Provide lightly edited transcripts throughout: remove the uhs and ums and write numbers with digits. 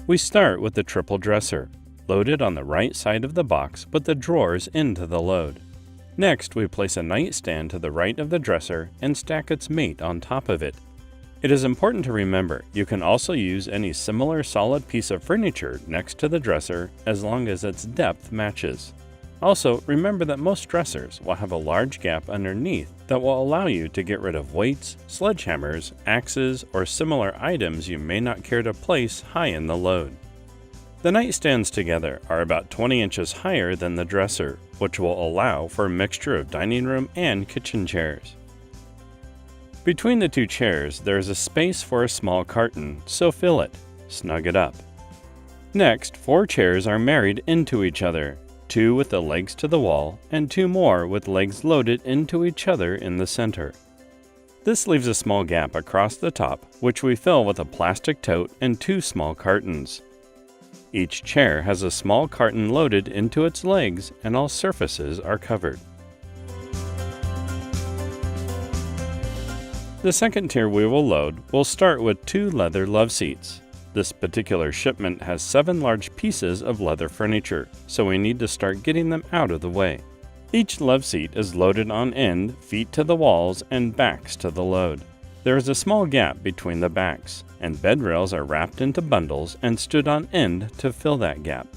We start with the triple dresser, loaded on the right side of the box with the drawers into the load. Next, we place a nightstand to the right of the dresser and stack its mate on top of it. It is important to remember you can also use any similar solid piece of furniture next to the dresser as long as its depth matches. Also, remember that most dressers will have a large gap underneath that will allow you to get rid of weights, sledgehammers, axes, or similar items you may not care to place high in the load. The nightstands together are about 20 inches higher than the dresser, which will allow for a mixture of dining room and kitchen chairs. Between the two chairs, there is a space for a small carton, so fill it. Snug it up. Next, 4 chairs are married into each other, 2 with the legs to the wall, and 2 more with legs loaded into each other in the center. This leaves a small gap across the top, which we fill with a plastic tote and 2 small cartons. Each chair has a small carton loaded into its legs, and all surfaces are covered. The second tier we will load will start with 2 leather love seats. This particular shipment has 7 large pieces of leather furniture, so we need to start getting them out of the way. Each love seat is loaded on end, feet to the walls, and backs to the load. There is a small gap between the backs, and bed rails are wrapped into bundles and stood on end to fill that gap.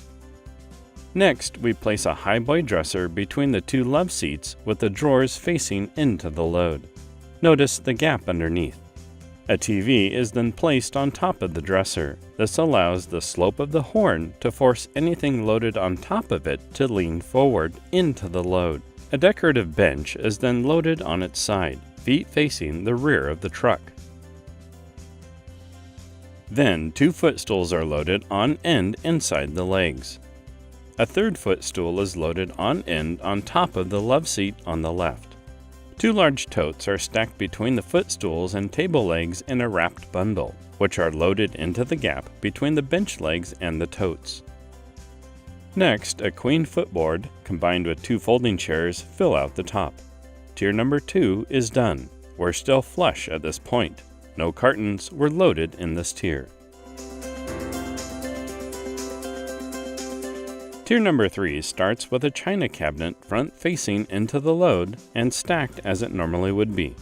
Next, we place a highboy dresser between the 2 love seats with the drawers facing into the load. Notice the gap underneath. A TV is then placed on top of the dresser. This allows the slope of the horn to force anything loaded on top of it to lean forward into the load. A decorative bench is then loaded on its side, feet facing the rear of the truck. Then 2 footstools are loaded on end inside the legs. A third footstool is loaded on end on top of the love seat on the left. 2 large totes are stacked between the footstools and table legs in a wrapped bundle, which are loaded into the gap between the bench legs and the totes. Next, a queen footboard combined with 2 folding chairs fill out the top. Tier number 2 is done. We're still flush at this point. No cartons were loaded in this tier. Tier number 3 starts with a china cabinet front-facing into the load and stacked as it normally would be.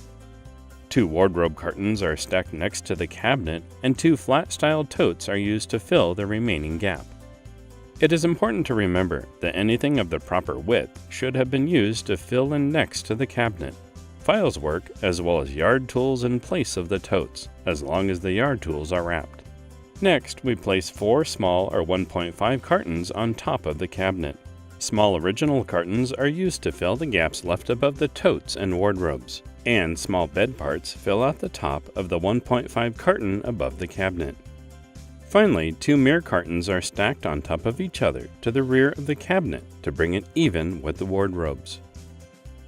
2 wardrobe cartons are stacked next to the cabinet, and 2 flat-style totes are used to fill the remaining gap. It is important to remember that anything of the proper width should have been used to fill in next to the cabinet. Files work as well as yard tools in place of the totes, as long as the yard tools are wrapped. Next, we place 4 small or 1.5 cartons on top of the cabinet. Small original cartons are used to fill the gaps left above the totes and wardrobes, and small bed parts fill out the top of the 1.5 carton above the cabinet. Finally, 2 mirror cartons are stacked on top of each other to the rear of the cabinet to bring it even with the wardrobes.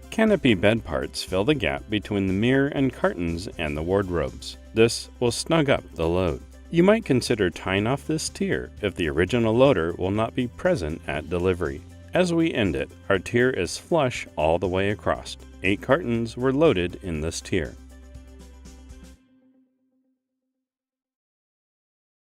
Canopy bed parts fill the gap between the mirror and cartons and the wardrobes. This will snug up the load. You might consider tying off this tier if the original loader will not be present at delivery. As we end it, our tier is flush all the way across. 8 cartons were loaded in this tier.